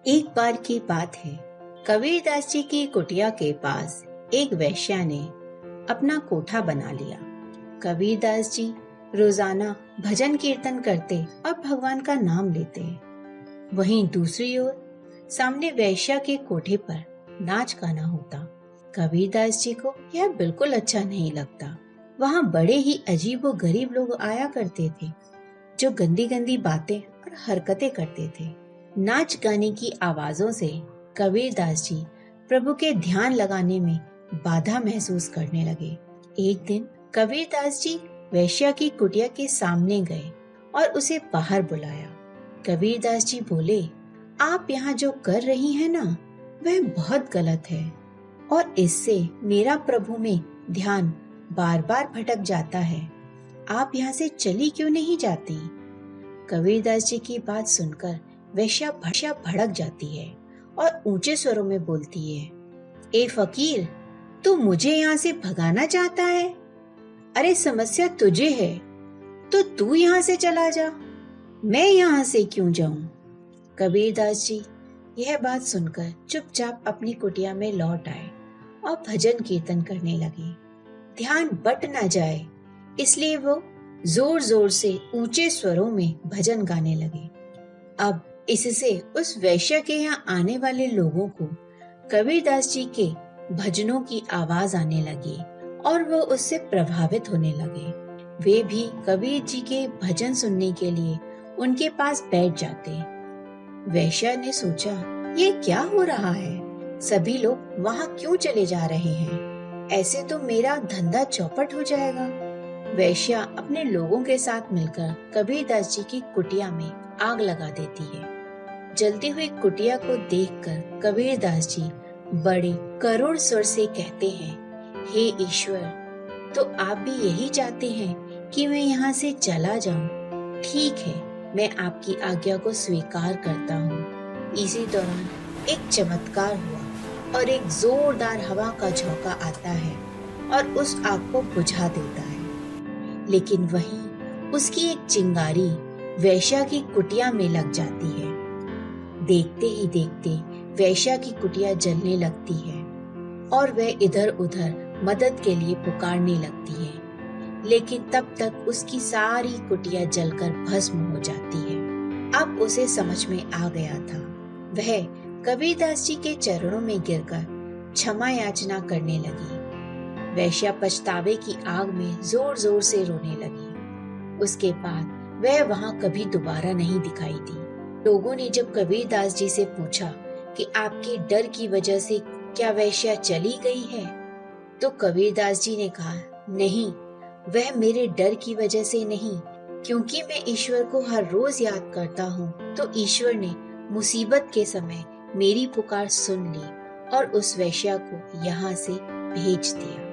एक बार की बात है, कबीरदास जी की कुटिया के पास एक वेश्या ने अपना कोठा बना लिया। कबीरदास जी रोजाना भजन कीर्तन करते और भगवान का नाम लेते। वहीं दूसरी ओर सामने वेश्या के कोठे पर नाच गाना होता। कबीरदास जी को यह बिल्कुल अच्छा नहीं लगता। वहाँ बड़े ही अजीब व गरीब लोग आया करते थे, जो गंदी गंदी बातें और हरकतें करते थे। नाच गाने की आवाजों से कबीरदास जी प्रभु के ध्यान लगाने में बाधा महसूस करने लगे। एक दिन कबीरदास जी वेश्या की कुटिया के सामने गए और उसे बाहर बुलाया। कबीरदास जी बोले, आप यहाँ जो कर रही हैं ना, वह बहुत गलत है और इससे मेरा प्रभु में ध्यान बार बार भटक जाता है। आप यहाँ से चली क्यों नहीं जाती? कबीरदास जी की बात सुनकर वेश्या भड़क जाती है और ऊंचे स्वरों में बोलती है, ए फकीर, तू मुझे यहाँ से भगाना चाहता है? अरे समस्या तुझे है तो तू यहाँ से चला जा, मैं यहाँ से क्यों जाऊं? कबीरदास जी यह बात सुनकर चुपचाप अपनी कुटिया में लौट आए और भजन कीर्तन करने लगे। ध्यान बट न जाए इसलिए वो जोर जोर से ऊंचे स्वरों में भजन गाने लगे। अब इससे उस वैश्य के यहाँ आने वाले लोगों को कबीरदास जी के भजनों की आवाज आने लगी और वो उससे प्रभावित होने लगे। वे भी कबीर जी के भजन सुनने के लिए उनके पास बैठ जाते। वैश्य ने सोचा, ये क्या हो रहा है? सभी लोग वहाँ क्यों चले जा रहे हैं? ऐसे तो मेरा धंधा चौपट हो जाएगा। वैश्या अपने लोगों के साथ मिलकर कबीरदास जी की कुटिया में आग लगा देती है। जलती हुई कुटिया को देखकर कबीरदास जी बड़े करुण स्वर से कहते हैं, हे ईश्वर, तो आप भी यही चाहते हैं कि मैं यहाँ से चला जाऊं? ठीक है, मैं आपकी आज्ञा को स्वीकार करता हूँ। इसी दौरान एक चमत्कार हुआ और एक जोरदार हवा का झोंका आता है और उस आग को बुझा देता है। लेकिन वहीं उसकी एक चिंगारी वैश्या की कुटिया में लग जाती है। देखते ही देखते वैश्या की कुटिया जलने लगती है और वह इधर उधर मदद के लिए पुकारने लगती है, लेकिन तब तक उसकी सारी कुटिया जलकर भस्म हो जाती है। अब उसे समझ में आ गया था। वह कबीरदास जी के चरणों में गिरकर क्षमा याचना करने लगी। वैश्या पछतावे की आग में जोर जोर से रोने लगी। उसके बाद वह वहां कभी दोबारा नहीं दिखाई दी। लोगों ने जब कबीरदास जी से पूछा कि आपके डर की वजह से क्या वैश्या चली गई है, तो कबीरदास जी ने कहा, नहीं, वह मेरे डर की वजह से नहीं, क्योंकि मैं ईश्वर को हर रोज याद करता हूँ, तो ईश्वर ने मुसीबत के समय मेरी पुकार सुन ली और उस वैश्या को यहाँ से भेज दिया।